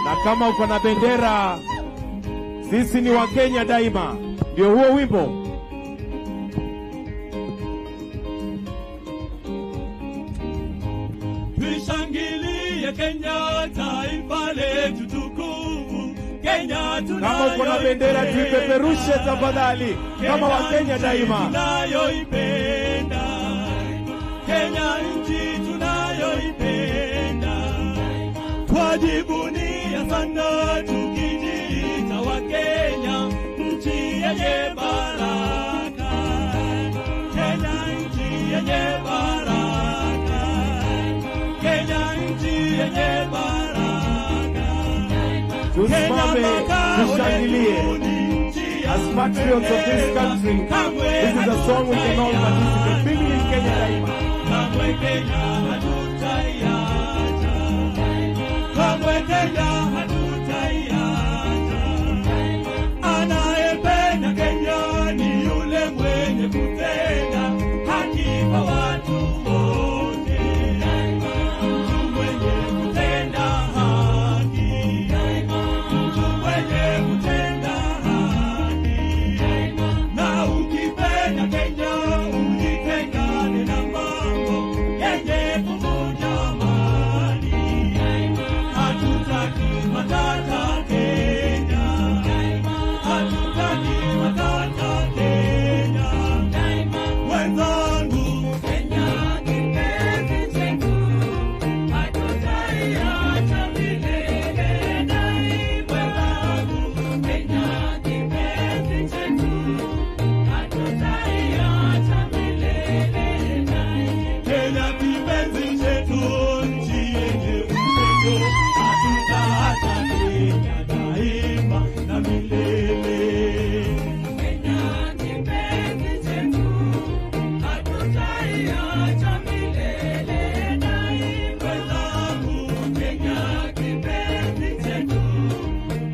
Na kama uko na bendera, sisi ni wa Kenya daima. Ndio huo wimbo. Tushangilie Kenya, taifa letu tukufu. Kenya tunayoipenda. Kama uko na bendera, tuipeperushe tafadhali kama wa Kenya daima. Tunayoipenda. Kenya nchi tunayoipenda. Twajivunia sana tukijiita wa Kenya, nchi yenye baraka. Kenya nchi yenye baraka. Kenya nchi yenye baraka. Tusimame, tushangilie. As patriots of this country, this is a song we can all participate. Bring in Kenya daima. Kamwe Kenya hatutaiacha. Kamwe Kenya hatutaiacha. Anayependa Kenya ni yule mwenye kutenda haki kwa watu wote. Mtu mwenye kutenda haki. Mtu mwenye kutenda haki. Na ukipenda Kenya ujitengane na mambo yenye kuvunja amani. Hatutaki matata Kenya. Hatutaki matata Kenya. Wenzangu, Kenya kipenzi chetu, hatutaiacha milele daima. Wenzangu, Kenya kipenzi chetu, hatutaiacha milele daima. Kenya kipenzi chetu, nchi yenye upendo, hatutaacha Kenya daima na milele. Kenya kipenzi chetu, hatutaiacha milele daima. Wenzangu, Kenya kipenzi chetu,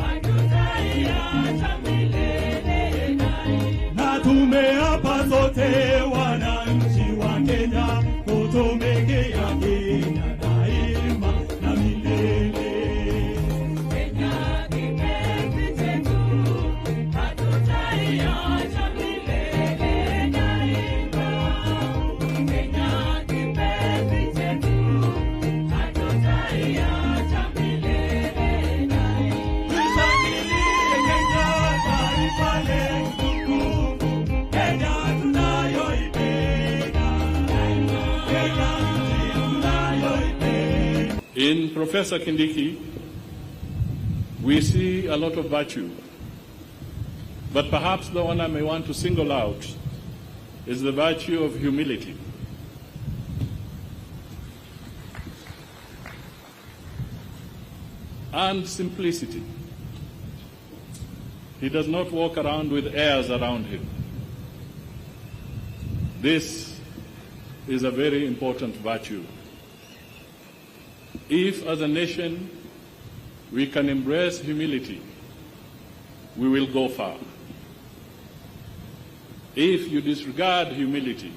hatutaiacha milele daima. Na tumeapa sote wananchi wa Kenya kutumikia Kenya daima na milele. Kenya kipenzi chetu, hatutaiacha milele daima. Kenya kipenzi chetu, hatutaiacha milele daima. Tushangilie Kenya, taifa letu tukufu. Kenya tunayoipenda. Kenya nchi tunayoipenda. In Professor Kindiki, we see a lot of virtue, but perhaps the one I may want to single out is the virtue of humility. And simplicity. He does not walk around with airs around him. This is a very important virtue. If, as a nation, we can embrace humility, we will go far. If you disregard humility,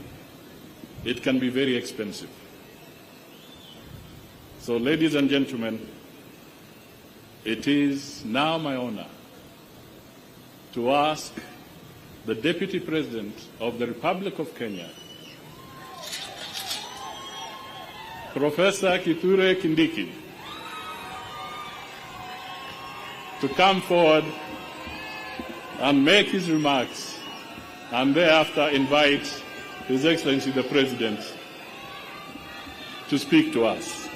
it can be very expensive. So, ladies and gentlemen, it is now my honor to ask the Deputy President of the Republic of Kenya, Professor Kithure Kindiki, to come forward and make his remarks, and thereafter invite His Excellency the President to speak to us.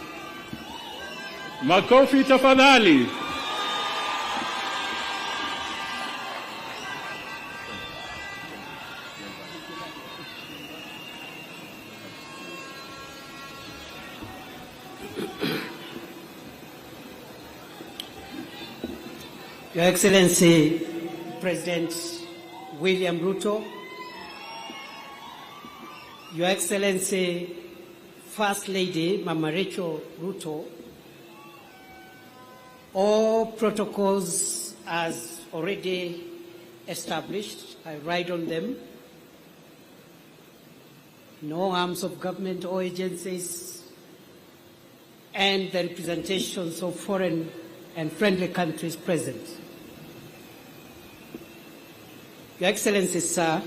Makofi tafadhali. Your Excellency, President William Ruto, Your Excellency, First Lady Mama Rachel Ruto, All protocols as already established, I ride on them. No arms of government or agencies and the representations of foreign and friendly countries present. Your Excellency, sir,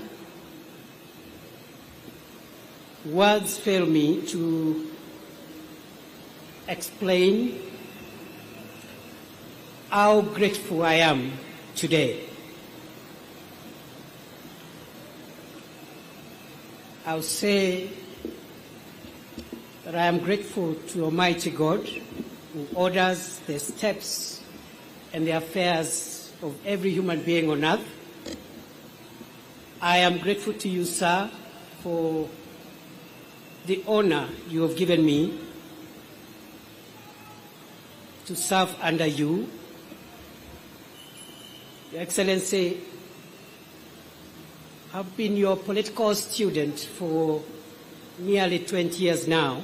words fail me to explain how grateful I am today. I'll say that I am grateful to Almighty God who orders the steps and the affairs of every human being on earth. I am grateful to you, sir, for the honor you have given me to serve under you. Your Excellency, I've been your political student for nearly 20 years now,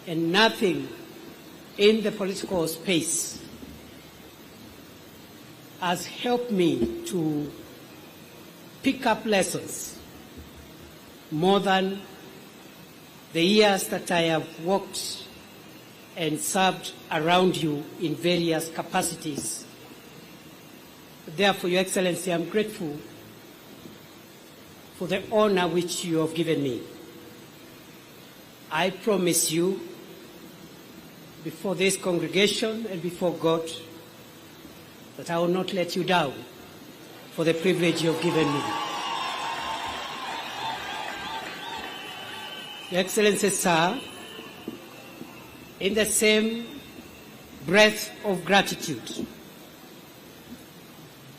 and nothing in the political space has helped me to pick up lessons more than the years that I have worked and served around you in various capacities. Therefore, Your Excellency, I'm grateful for the honor which you have given me. I promise you, before this congregation and before God, that I will not let you down for the privilege you have given me. Your Excellency, sir, in the same breath of gratitude,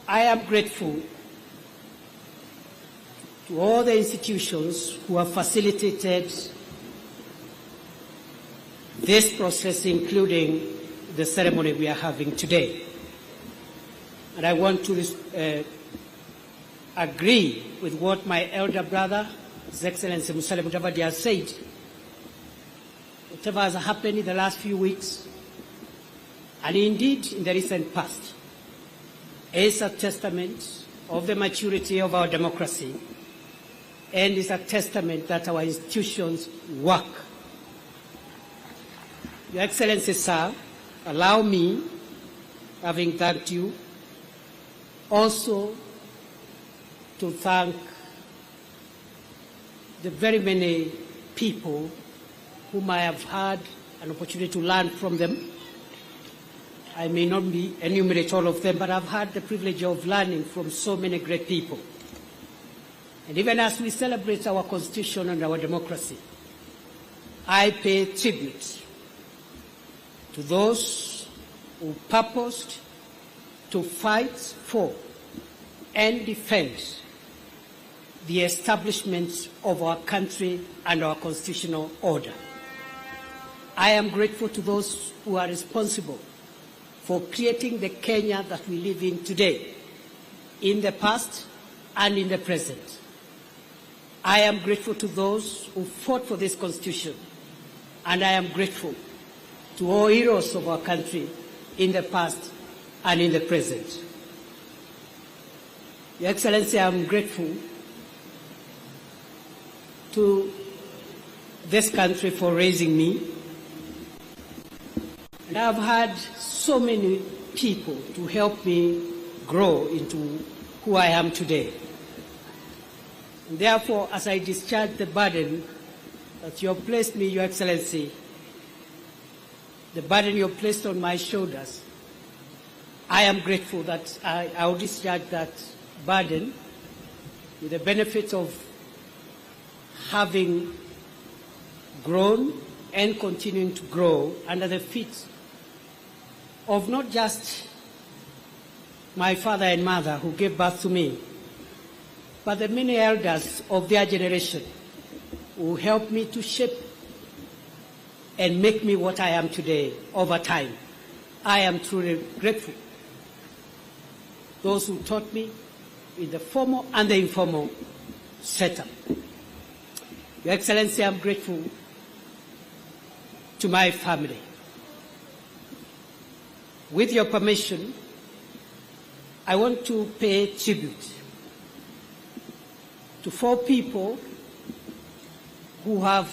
I am grateful to all the institutions who have facilitated this process, including the ceremony we are having today. And I want to agree with what my elder brother, His Excellency Musalia Mudavadi, has said. Whatever has happened in the last few weeks, and indeed in the recent past, is a testament of the maturity of our democracy, and is a testament that our institutions work. Your Excellency, sir, allow me, having thanked you, also to thank the very many people whom I have had an opportunity to learn from them. I may not enumerate all of them, but I've had the privilege of learning from so many great people. And even as we celebrate our Constitution and our democracy, I pay tribute to those who purposed to fight for and defend the establishment of our country and our constitutional order. I am grateful to those who are responsible for creating the Kenya that we live in today, in the past and in the present. I am grateful to those who fought for this Constitution, and I am grateful to all heroes of our country in the past and in the present. Your Excellency, I am grateful to this country for raising me. And I've had so many people to help me grow into who I am today. And therefore, as I discharge the burden that you have placed me, Your Excellency, the burden you have placed on my shoulders, I am grateful that I will discharge that burden with the benefit of having grown and continuing to grow under the feet of not just my father and mother who gave birth to me, but the many elders of their generation who helped me to shape and make me what I am today over time. I am truly grateful. Those who taught me in the formal and the informal setup. Your Excellency, I'm grateful to my family. With your permission, I want to pay tribute to 4 people who have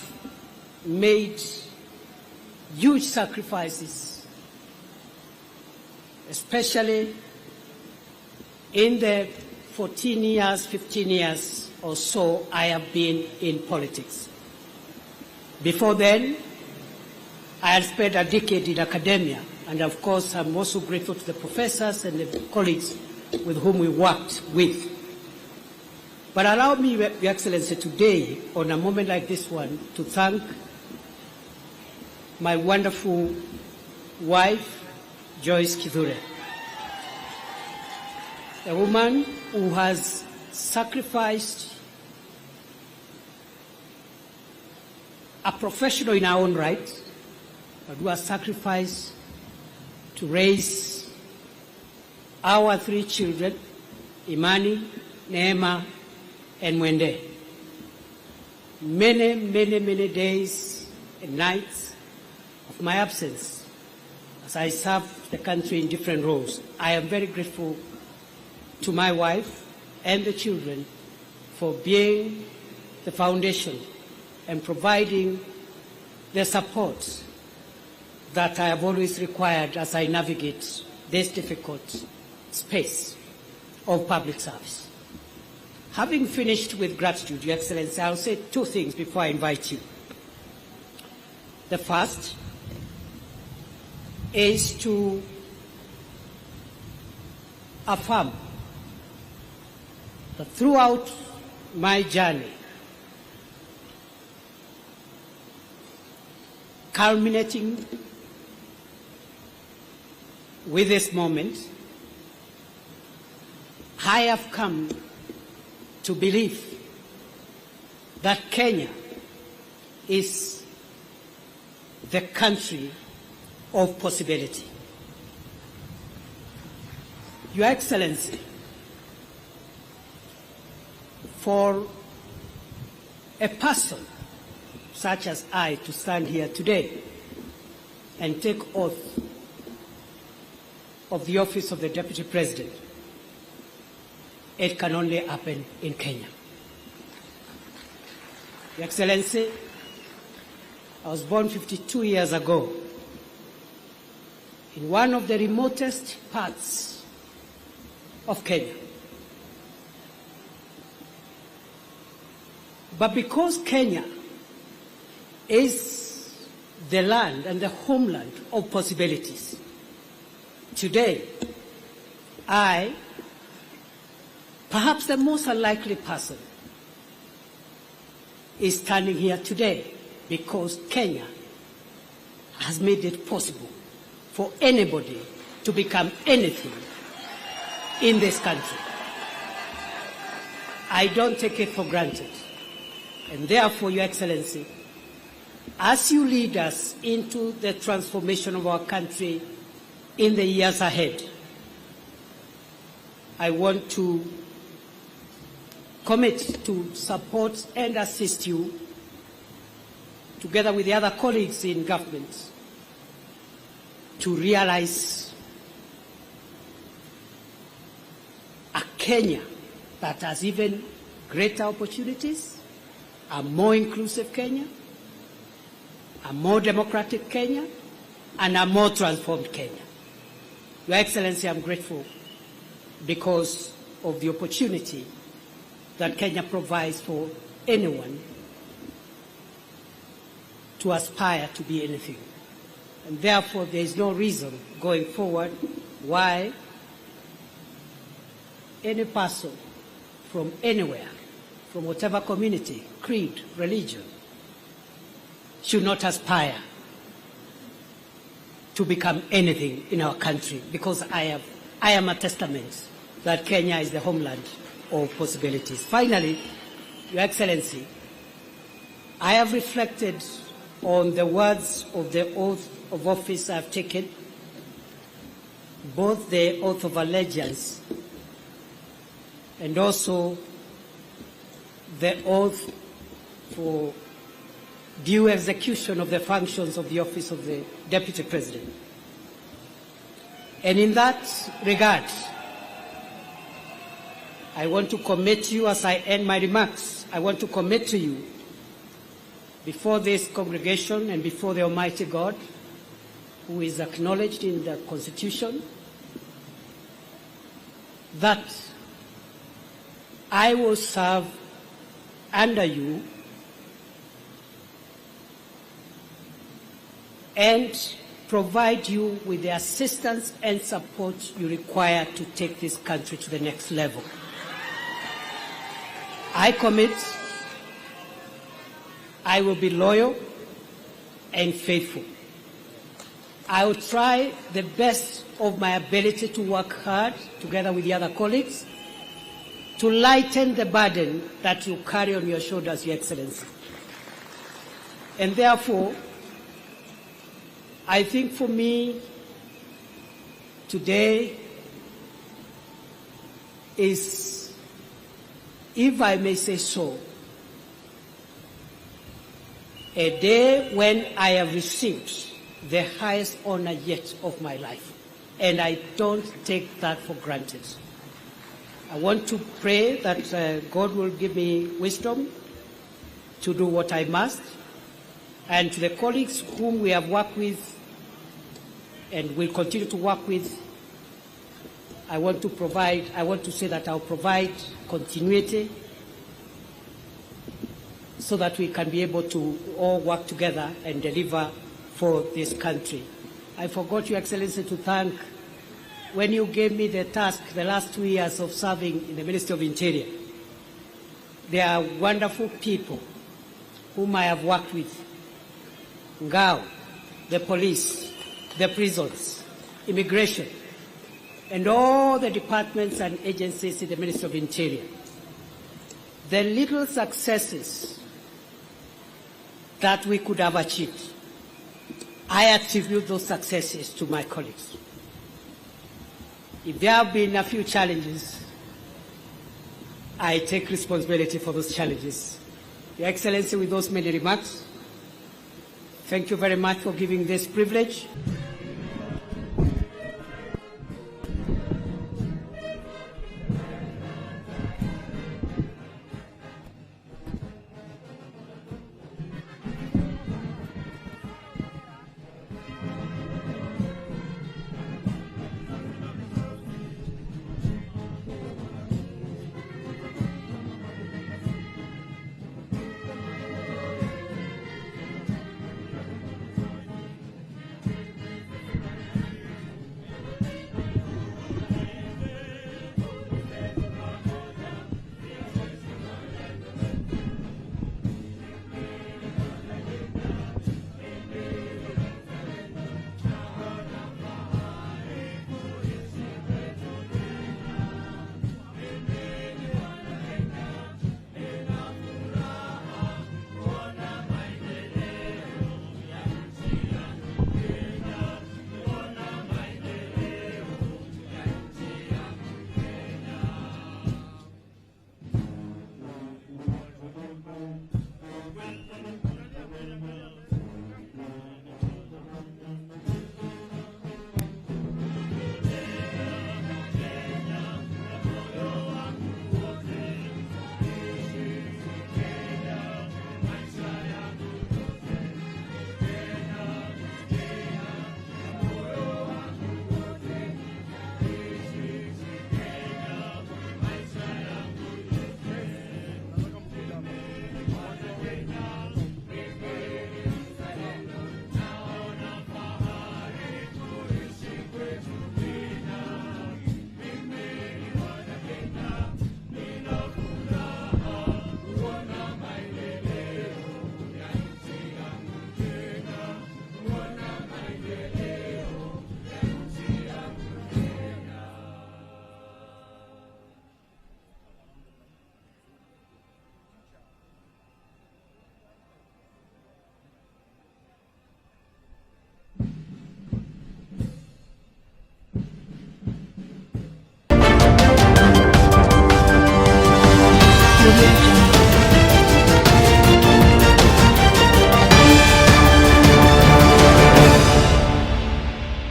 made huge sacrifices, especially in the 14 years, 15 years or so I have been in politics. Before then, I had spent a decade in academia, and of course I'm also grateful to the professors and the colleagues with whom we worked with. But allow me, Your Excellency, today, on a moment like this one, to thank my wonderful wife, Joyce Kithure, a woman who has sacrificed, a professional in her own right, but who has sacrificed to raise our 3 children, Imani, Neema, and Mwende. Many, many, many days and nights of my absence as I served the country in different roles. I am very grateful to my wife and the children for being the foundation and providing the support that I have always required as I navigate this difficult space of public service. Having finished with gratitude, Your Excellency, I'll say 2 things before I invite you. The first is to affirm that throughout my journey, culminating with this moment, I have come to believe that Kenya is the country of possibility. Your Excellency, for a person such as I to stand here today and take oath of the office of the Deputy President, it can only happen in Kenya. Your Excellency, I was born 52 years ago in one of the remotest parts of Kenya. But because Kenya is the land and the homeland of possibilities, today I, perhaps the most unlikely person, is standing here today because Kenya has made it possible for anybody to become anything in this country. I don't take it for granted. And therefore, Your Excellency, as you lead us into the transformation of our country in the years ahead, I want to commit to support and assist you, together with the other colleagues in government, to realize a Kenya that has even greater opportunities, a more inclusive Kenya, a more democratic Kenya, and a more transformed Kenya. Your Excellency, I'm grateful because of the opportunity that Kenya provides for anyone to aspire to be anything. And therefore, there is no reason going forward why any person from anywhere, from whatever community, creed, religion, should not aspire to become anything in our country, because I am a testament that Kenya is the homeland of possibilities. Finally, Your Excellency, I have reflected on the words of the oath of office I've taken, both the oath of allegiance and also the oath for due execution of the functions of the office of the Deputy President. And in that regard, I want to commit to you as I end my remarks. I want to commit to you before this congregation and before the Almighty God, who is acknowledged in the Constitution, that I will serve under you and provide you with the assistance and support you require to take this country to the next level. I commit I will be loyal and faithful. I will try the best of my ability to work hard together with the other colleagues to lighten the burden that you carry on your shoulders, Your Excellency. And therefore, I think for me, today is, if I may say so, a day when I have received the highest honor yet of my life. And I don't take that for granted. I want to pray that God will give me wisdom to do what I must. And to the colleagues whom we have worked with and will continue to work with, I want to say that I'll provide continuity so that we can be able to all work together and deliver for this country. I forgot, Your Excellency, to thank, when you gave me the task the last 2 years of serving in the Ministry of Interior, there are wonderful people whom I have worked with. Ngao, the police, the prisons, immigration, and all the departments and agencies in the Ministry of Interior. The little successes that we could have achieved, I attribute those successes to my colleagues. If there have been a few challenges, I take responsibility for those challenges. Your Excellency, with those many remarks, thank you very much for giving this privilege.